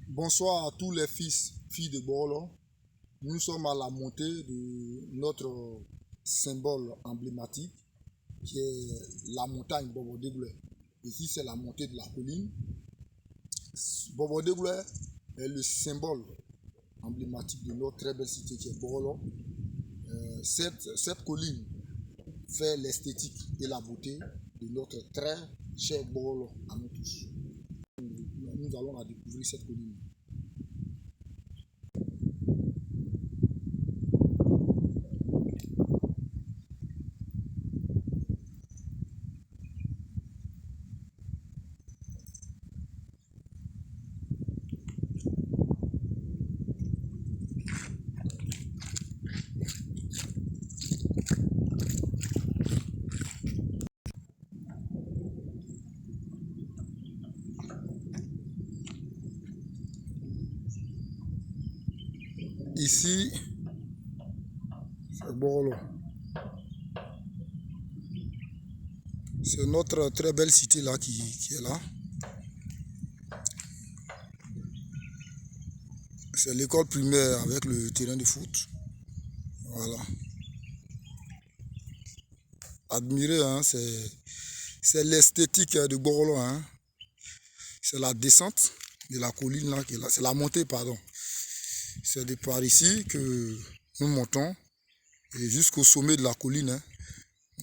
Bonsoir à tous les filles de Borloo. Nous sommes à la montée de notre symbole emblématique qui est la montagne Bobo-Dégoulé. Ici, c'est la montée de la colline. Bobo-Dégoulé est le symbole emblématique de notre très belle cité qui est Borloo. Cette colline fait l'esthétique et la beauté de notre très cher Borloo à nous tous. Nous allons la découvrir cette colline. Ici, c'est Borloo. C'est notre très belle cité là qui est là. C'est l'école primaire avec le terrain de foot. Voilà. Admirez, hein, c'est l'esthétique de Borloo. Hein. C'est la descente de la colline là qui est là. C'est la montée, pardon. C'est de par ici que nous montons et jusqu'au sommet de la colline. Hein.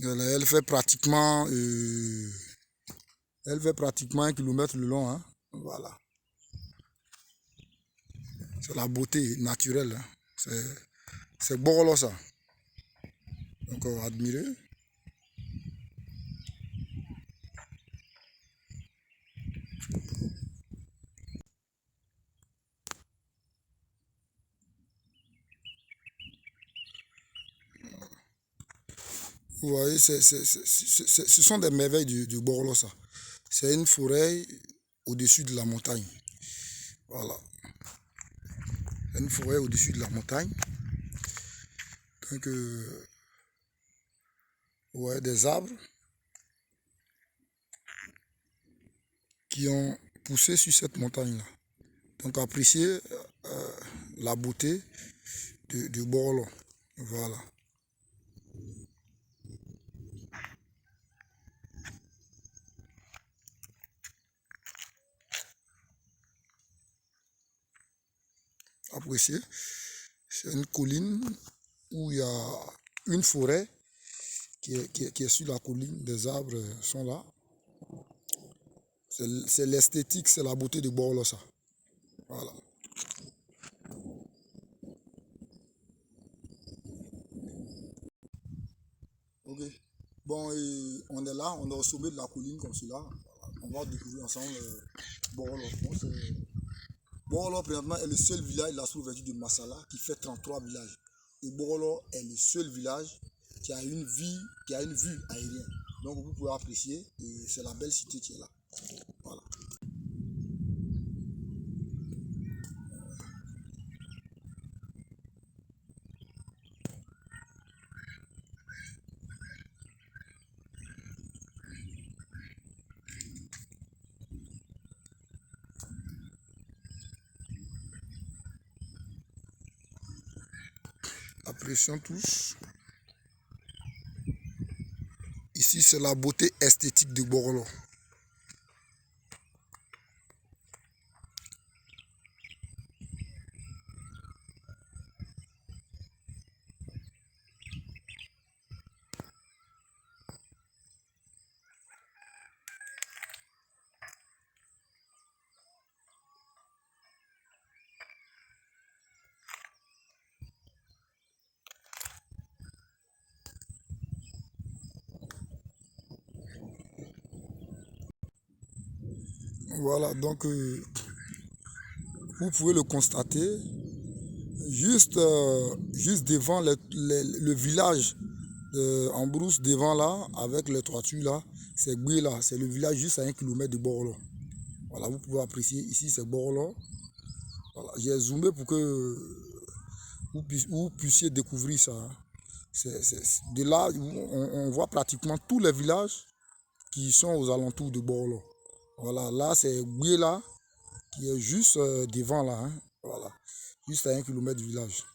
Elle fait pratiquement 1 kilomètre le long. Hein. Voilà. C'est la beauté naturelle. Hein. C'est Borloo ça. Donc admirez. Vous voyez, ce sont des merveilles du Borloo ça. C'est une forêt au-dessus de la montagne. Voilà. Une forêt au-dessus de la montagne. Donc, ouais, des arbres qui ont poussé sur cette montagne-là. Donc, appréciez la beauté de Borloo. Voilà. Appréciez. C'est une colline où il y a une forêt qui est sur la colline. Des arbres sont là. C'est l'esthétique, c'est la beauté de Borloo ça. Voilà. Ok. Bon, et on est là, on est au sommet de la colline comme cela. On va découvrir ensemble Borloo. Borloo, présentement, est le seul village de la sous-préfecture de Massala qui fait 33 villages. Et Borloo est le seul village qui a une vue aérienne. Donc vous pouvez apprécier, et c'est la belle cité qui est là. Voilà. Apprécions tous. Ici, c'est la beauté esthétique de Borloo. Voilà, donc vous pouvez le constater. Juste devant le village en brousse, devant là, avec les toitures là, c'est Goué là, c'est le village juste à 1 kilomètre de Borloo. Voilà, vous pouvez apprécier, ici c'est Borloo. Voilà, j'ai zoomé pour que vous puissiez découvrir ça. Hein. De là, on voit pratiquement tous les villages qui sont aux alentours de Borloo. Voilà, là c'est Goué là, qui est juste devant là, hein, voilà, juste à 1 kilomètre du village.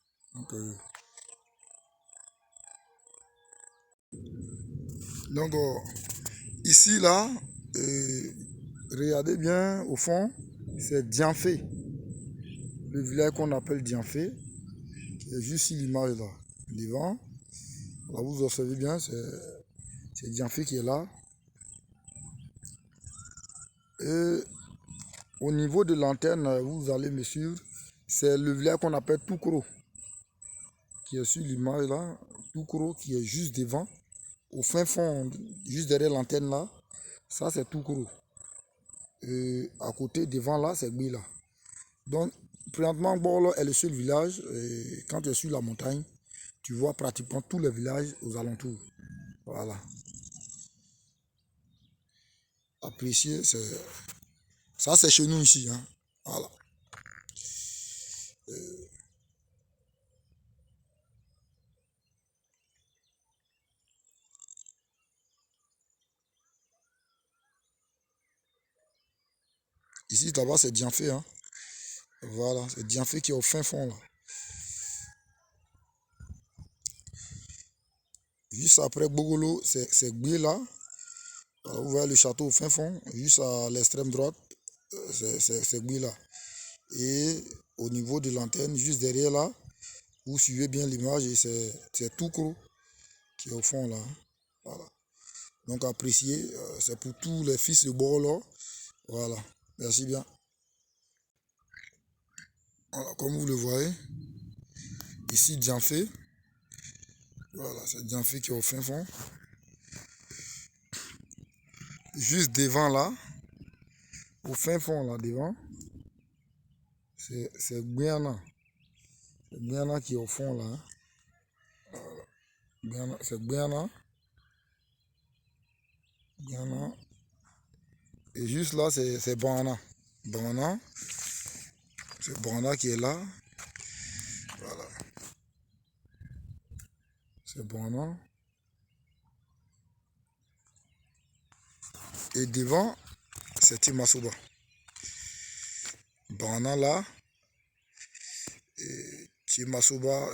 Donc, ici là, regardez bien au fond, c'est Dianfé, le village qu'on appelle Dianfé, qui est juste ici l'image là, devant. Là, vous observez bien, c'est Dianfé qui est là. Et au niveau de l'antenne, vous allez me suivre, c'est le village qu'on appelle Toukro, qui est sur l'image là, Toukro qui est juste devant, au fin fond, juste derrière l'antenne là, ça c'est Toukro. Et à côté, devant là, c'est Gbila. Donc, présentement, Borlo est le seul village, et quand tu es sur la montagne, tu vois pratiquement tous les villages aux alentours. Voilà. Apprécier, ça c'est chez nous ici, hein. Voilà. Ici, là-bas, c'est Dianfé, hein. Voilà, c'est Dianfé qui est au fin fond, là. Juste après Bogolo, c'est Gbila. Voilà, vous voyez le château au fin fond, juste à l'extrême droite, c'est Gbila. Et au niveau de l'antenne, juste derrière là, vous suivez bien l'image et c'est Toukro qui est au fond là, hein. Voilà. Donc appréciez, c'est pour tous les fils de Borlo. Voilà. Merci bien. Voilà, comme vous le voyez, ici Dianfé. Voilà, c'est Dianfé qui est au fin fond. Juste devant là, au fin fond là devant, c'est Guyana. C'est Guyana qui est au fond là, hein. C'est Guyana. Guyana. Et juste là, c'est Bana. Bana. C'est Bana qui est là. Voilà. C'est Bana. Et devant, c'est Timasoba. Bana là. Et Timasoba.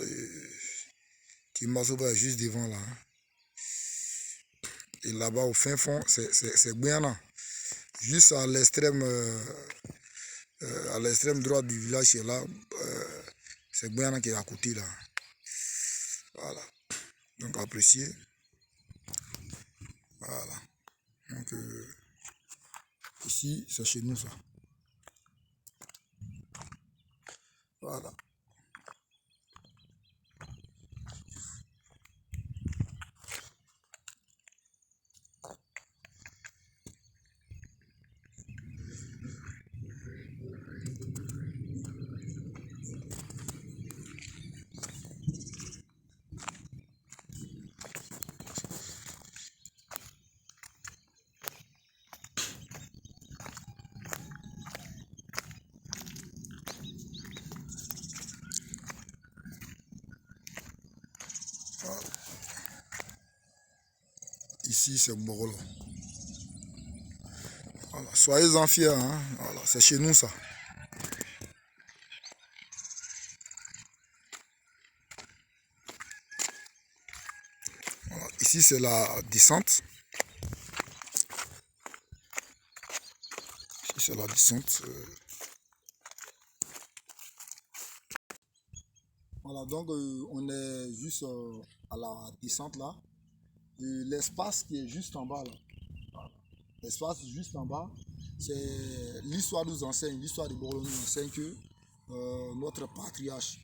Timasoba est juste devant là, hein. Et là-bas, au fin fond, c'est Guyana. Juste à l'extrême droite du village, c'est là. C'est Guyana qui est à côté là. Voilà. Donc appréciez. Voilà. Donc ici, c'est chez nous ça. Voilà. Ici, c'est Borolo. Voilà. Soyez-en fiers, hein. Voilà. C'est chez nous ça. Voilà. Ici, c'est la descente. Ici, c'est la descente. Voilà, donc on est juste à la descente là. Et l'espace qui est juste en bas là. Voilà. L'espace juste en bas, c'est l'histoire nous enseigne, l'histoire de Borolo nous enseigne que notre patriarche,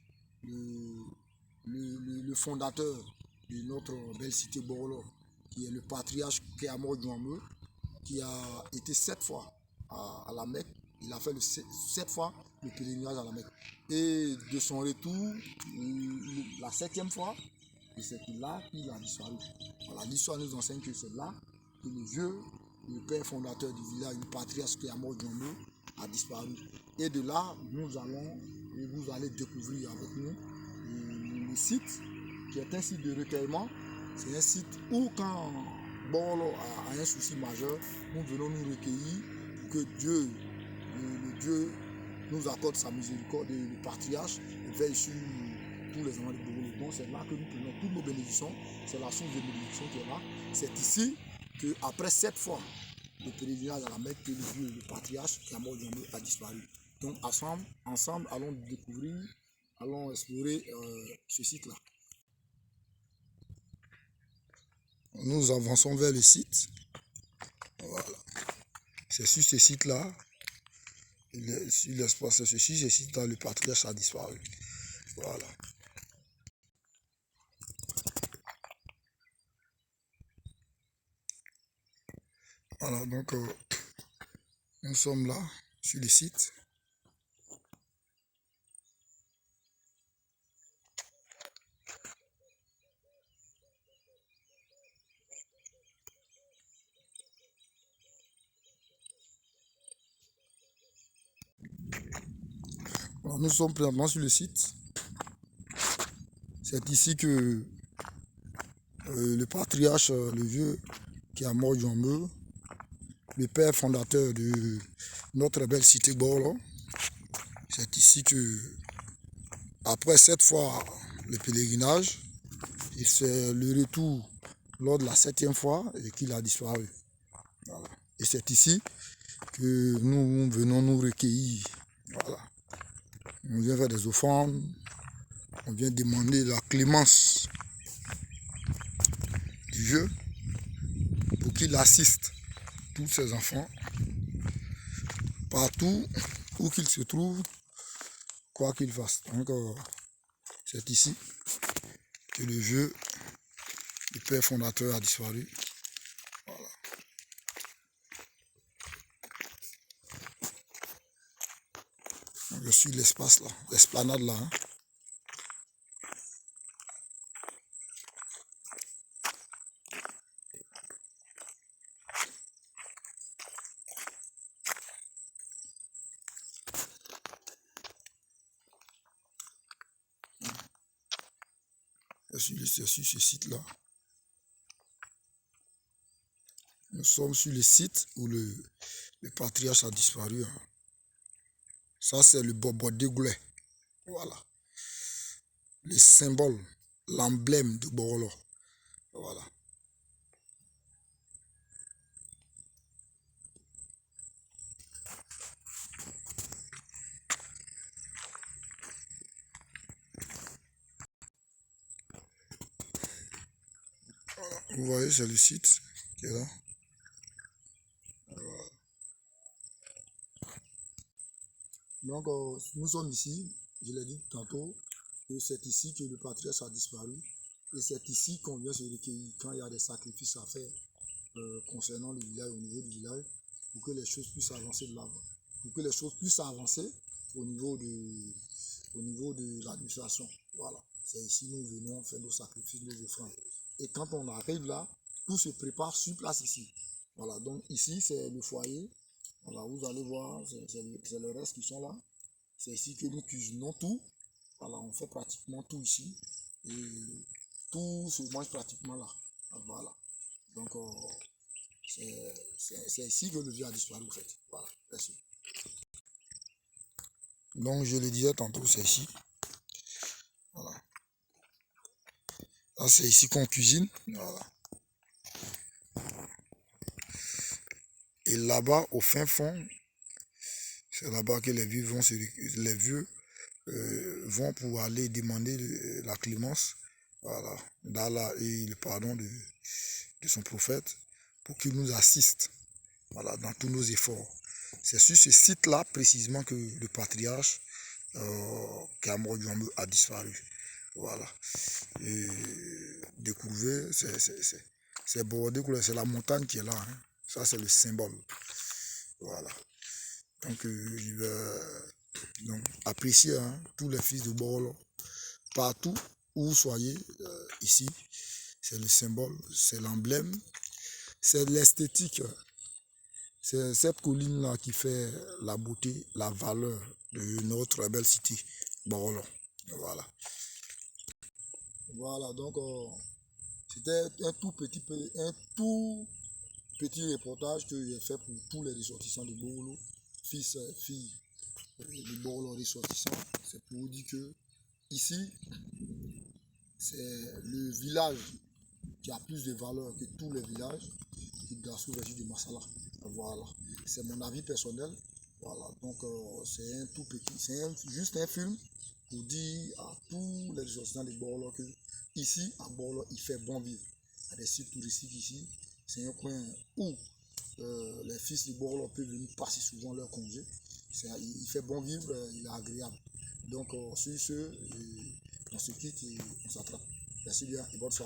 le fondateur de notre belle cité Borolo, qui est le patriarche Kéamor Douameux, qui a été 7 fois à la Mecque. Il a fait 7 fois le pèlerinage à la Mecque. Et de son retour, la 7e fois, et c'est là qu'il a disparu. Voilà, l'histoire nous enseigne que c'est là que le père fondateur du village, le patriarche Kéamor Douameux, a disparu. Et de là, nous allons, et vous allez découvrir avec nous le site, qui est un site de recueillement. C'est un site où quand Borlo a un souci majeur, nous venons nous recueillir pour que Dieu, le Dieu nous accorde sa miséricorde et le patriarche veille sur tous les enfants de Borolo. Donc c'est là que nous prenons toutes nos bénédictions, c'est la source de bénédiction qui est là. C'est ici qu'après 7 fois le pèlerinage à la Mecque, que le Dieu, le patriarche qui a mort a disparu. Donc ensemble, allons découvrir, allons explorer ce site-là. Nous avançons vers le site. Voilà. C'est sur ce site-là, sur l'espace, c'est sur ce site-là, le patriarche a disparu. Voilà. Voilà, donc nous sommes là, sur le site. Alors, nous sommes présentement sur le site. C'est ici que le patriarche, le vieux, qui a mort en Meux, le père fondateur de notre belle cité Borolo, c'est ici que, après 7 fois le pèlerinage, c'est le retour lors de la 7e fois et qu'il a disparu. Voilà. Et c'est ici que nous venons nous recueillir. Voilà. On vient faire des offrandes, on vient demander la clémence du Dieu pour qu'il assiste tous ses enfants partout où qu'ils se trouvent, quoi qu'ils fassent. Donc c'est ici que le vieux, le père fondateur a disparu. Voilà. Je suis l'espace là, l'esplanade là. Hein. Je suis sur ce site là. Nous sommes sur le site où le patriarche a disparu. Hein. Ça c'est le Bobo Dégoulet. Voilà. Le symbole, l'emblème de Borolo. Voilà. Vous voyez, c'est le site qui est là. Voilà. Donc, nous sommes ici, je l'ai dit tantôt, que c'est ici que le patriarche a disparu. Et c'est ici qu'on vient se recueillir quand il y a des sacrifices à faire concernant le village, au niveau du village, pour que les choses puissent avancer de l'avant. Pour que les choses puissent avancer au niveau de l'administration. Voilà. C'est ici que nous venons faire nos sacrifices, nos offrandes. Et quand on arrive là, tout se prépare sur place ici. Voilà, donc ici c'est le foyer. Voilà, vous allez voir, c'est le reste qui sont là. C'est ici que nous cuisinons tout. Voilà, on fait pratiquement tout ici. Et tout se mange pratiquement là. Voilà. Donc c'est ici que le vieux a disparu en fait. Voilà, merci. Donc je le disais tantôt, c'est ici. Voilà. Là c'est ici qu'on cuisine. Voilà. Et là-bas, au fin fond, c'est là-bas que les vieux vont pour aller demander la clémence, voilà, d'Allah et le pardon de son prophète, pour qu'il nous assiste, voilà, dans tous nos efforts. C'est sur ce site-là précisément que le patriarche qui a mort a disparu. Voilà. Et découvert, c'est bordé, c'est la montagne qui est là. Hein. Ça, c'est le symbole. Voilà. Donc, je vais apprécier hein, tous les fils de Borolo. Partout où vous soyez, ici, c'est le symbole, c'est l'emblème, c'est l'esthétique. C'est cette colline-là qui fait la beauté, la valeur de notre belle cité, Borolo. Voilà. Voilà, donc c'était un tout petit reportage que j'ai fait pour tous les ressortissants de Borolo, fils, filles. les Borloo ressortissants. C'est pour vous dire que ici, c'est le village qui a plus de valeur que tous les villages qui Gassou Régie de Massala. Voilà, c'est mon avis personnel. Voilà, donc c'est un tout petit, juste un film pour dire à tous les ressortissants de Borloo que ici, à Borloo, il fait bon vivre. Il y a des sites touristiques ici. C'est un coin où les fils de Borloo peuvent venir passer souvent leur congé. Il fait bon vivre, il est agréable. Donc, sur ce, on se quitte et on s'attrape. Merci bien et bonne soirée.